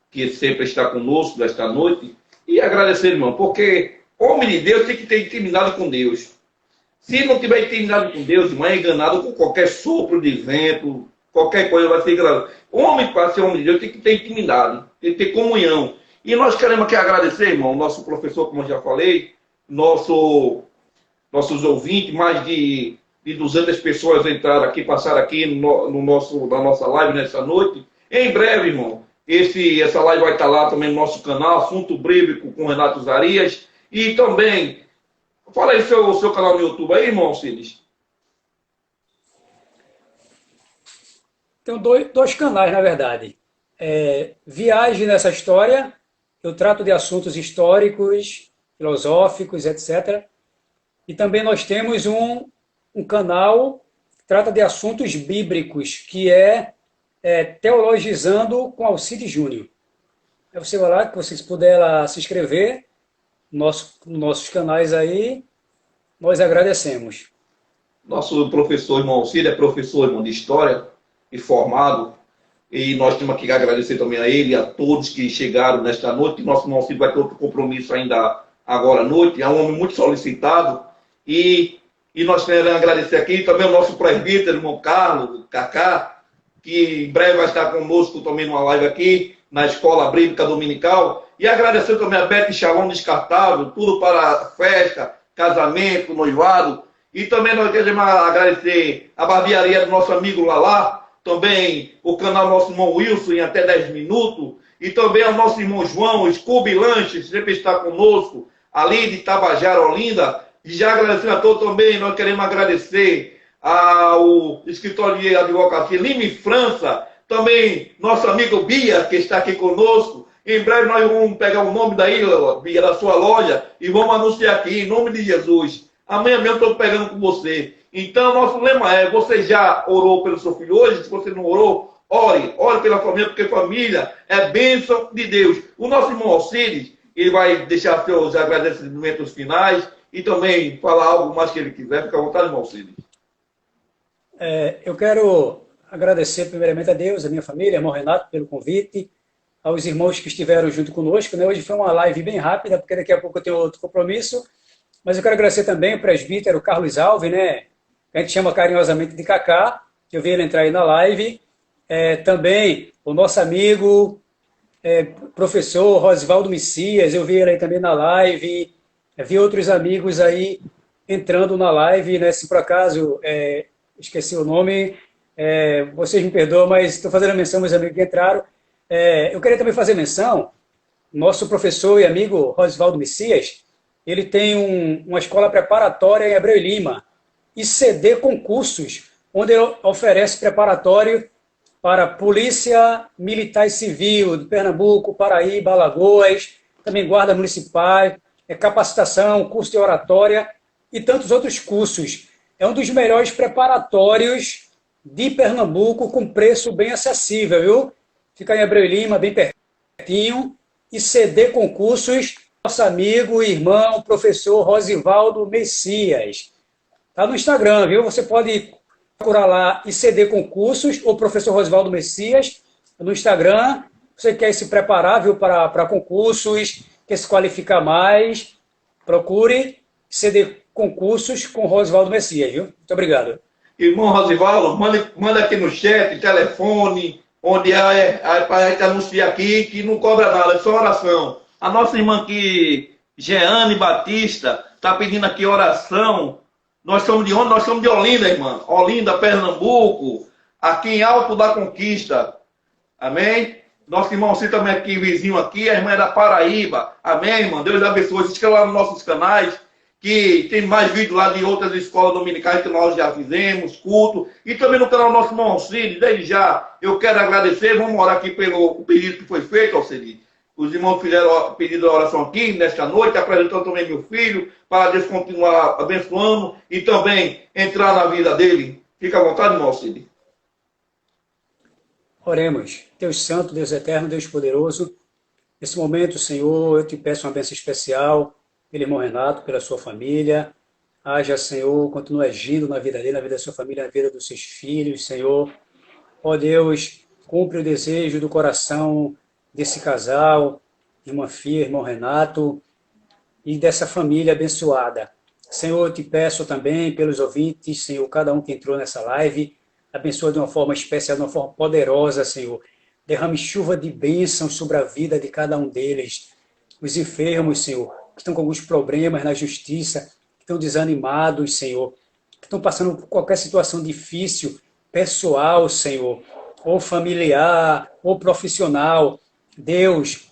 que sempre está conosco nesta noite. E agradecer, irmão, porque homem de Deus tem que ter intimidade com Deus. Se não tiver intimidade com Deus, irmão, é enganado com qualquer sopro de vento, qualquer coisa vai ser enganado. Homem, para ser homem de Deus, tem que ter intimidade, tem que ter comunhão. E nós queremos aqui agradecer, irmão, nosso professor, como eu já falei, nossos ouvintes, mais de 200 pessoas entraram aqui, passaram aqui na nossa live nessa noite. Em breve, irmão, essa live vai estar lá também no nosso canal, Assunto Bíblico com Renato Zarias. E também, fala aí o seu canal no YouTube aí, irmão Alcides. Tem dois canais, na verdade. Viagem nessa história, eu trato de assuntos históricos, filosóficos, etc. E também nós temos um canal que trata de assuntos bíblicos, que é Teologizando com Alcides Júnior. Aí você vai lá, que vocês puderem lá se inscrever nos nossos canais aí, nós agradecemos. Nosso professor, irmão Alcides, é professor, irmão, de História e formado E nós temos que agradecer também a ele e a todos que chegaram nesta noite. Nosso irmão Cid vai ter outro compromisso ainda agora à noite. É um homem muito solicitado. E nós queremos agradecer aqui também o nosso presbítero, irmão Carlos, Cacá, que em breve vai estar conosco também numa live aqui, na Escola Bíblica Dominical. E agradecer também a Beth Shalom Descartável, tudo para festa, casamento, noivado. E também nós queremos agradecer a barbearia do nosso amigo Lalá, também o canal nosso irmão Wilson em até 10 minutos, e também ao nosso irmão João, Scooby Lanches, sempre está conosco, ali de Tabajara, Olinda. E já agradecendo a todos também, nós queremos agradecer ao escritório de advocacia Lima e França, também nosso amigo Bia, que está aqui conosco. Em breve nós vamos pegar o nome daí, Bia, da sua loja, e vamos anunciar aqui, em nome de Jesus. Amanhã mesmo estou pegando com você. Então, nosso lema é, você já orou pelo seu filho hoje? Se você não orou, ore pela família, porque família é bênção de Deus. O nosso irmão Alcides, ele vai deixar seus agradecimentos finais e também falar algo mais que ele quiser. Fica à vontade, irmão Alcides. Eu quero agradecer primeiramente a Deus, a minha família, irmão Renato, pelo convite, aos irmãos que estiveram junto conosco, né? Hoje foi uma live bem rápida, porque daqui a pouco eu tenho outro compromisso, mas eu quero agradecer também o presbítero Carlos Alves, né? Que a gente chama carinhosamente de Cacá, que eu vi ele entrar aí na live, também o nosso amigo professor Rosivaldo Messias, eu vi ele aí também na live, vi outros amigos aí entrando na live, né? Se por acaso esqueci o nome, vocês me perdoam, mas estou fazendo menção aos amigos que entraram. Eu queria também fazer menção, nosso professor e amigo Rosivaldo Messias, ele tem uma escola preparatória em Abreu e Lima, ICD Concursos, onde ele oferece preparatório para Polícia Militar e Civil de Pernambuco, Paraíba, Alagoas, também Guarda Municipal, capacitação, curso de oratória e tantos outros cursos. É um dos melhores preparatórios de Pernambuco, com preço bem acessível, viu? Fica em Abreu e Lima, bem pertinho. ICD Concursos, nosso amigo e irmão, professor Rosivaldo Messias. Está no Instagram, viu? Você pode procurar lá ICD Concursos ou professor Rosivaldo Messias no Instagram. Você quer se preparar, viu, para concursos, quer se qualificar mais, procure ICD Concursos com Rosivaldo Messias, viu? Muito obrigado. Irmão Rosivaldo, manda aqui no chat, telefone, onde para a gente anunciar aqui, que não cobra nada, é só oração. A nossa irmã aqui, Jeane Batista, está pedindo aqui oração. Nós somos de onde? Nós somos de Olinda, irmã. Olinda, Pernambuco, aqui em Alto da Conquista. Amém? Nosso irmão Cid também aqui, vizinho aqui, a irmã é da Paraíba. Amém, irmã? Deus abençoe. Se inscreva lá nos nossos canais, que tem mais vídeos lá de outras escolas dominicais que nós já fizemos, culto. E também no canal do nosso irmão Alcides, desde já, eu quero agradecer. Vamos orar aqui pelo pedido que foi feito, Alcides. Os irmãos fizeram pedido de oração aqui, nesta noite, apresentando também meu filho, para Deus continuar abençoando e também entrar na vida dele. Fica à vontade, irmão Alcides. Oremos. Deus Santo, Deus Eterno, Deus Poderoso, nesse momento, Senhor, eu te peço uma bênção especial pelo irmão Renato, pela sua família. Haja, Senhor, continue agindo na vida dele, na vida da sua família, na vida dos seus filhos, Senhor. Ó Deus, cumpre o desejo do coração desse casal, irmã Fia, irmão Renato, e dessa família abençoada. Senhor, eu te peço também pelos ouvintes, Senhor, cada um que entrou nessa live, abençoa de uma forma especial, de uma forma poderosa, Senhor. Derrame chuva de bênçãos sobre a vida de cada um deles. Os enfermos, Senhor, que estão com alguns problemas na justiça, que estão desanimados, Senhor, que estão passando por qualquer situação difícil, pessoal, Senhor, ou familiar, ou profissional. Deus,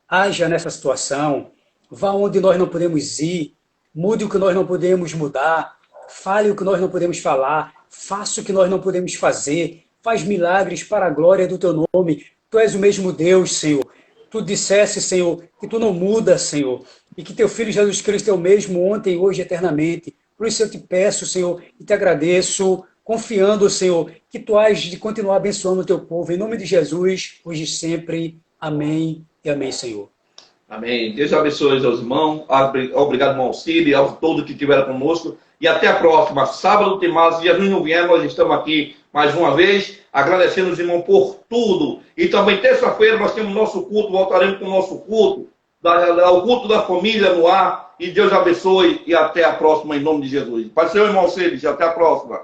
haja nessa situação, vá onde nós não podemos ir, mude o que nós não podemos mudar, fale o que nós não podemos falar, faça o que nós não podemos fazer, faz milagres para a glória do teu nome. Tu és o mesmo Deus, Senhor. Tu disseste, Senhor, que tu não mudas, Senhor, e que teu Filho Jesus Cristo é o mesmo ontem, hoje e eternamente. Por isso eu te peço, Senhor, e te agradeço, confiando, Senhor, que tu has de continuar abençoando o teu povo. Em nome de Jesus, hoje e sempre. Amém e amém, Senhor. Amém. Deus abençoe aos irmãos. Obrigado, irmão Alcides, a todos que estiveram conosco. e até a próxima. Sábado tem mais, se Jesus não vier, nós estamos aqui mais uma vez, agradecendo os irmãos por tudo. E também terça-feira nós temos nosso culto, voltaremos com o nosso culto, o culto da família no ar. E Deus abençoe e até a próxima em nome de Jesus. Pai do Senhor, irmão Alcides, até a próxima.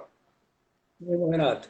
Renato.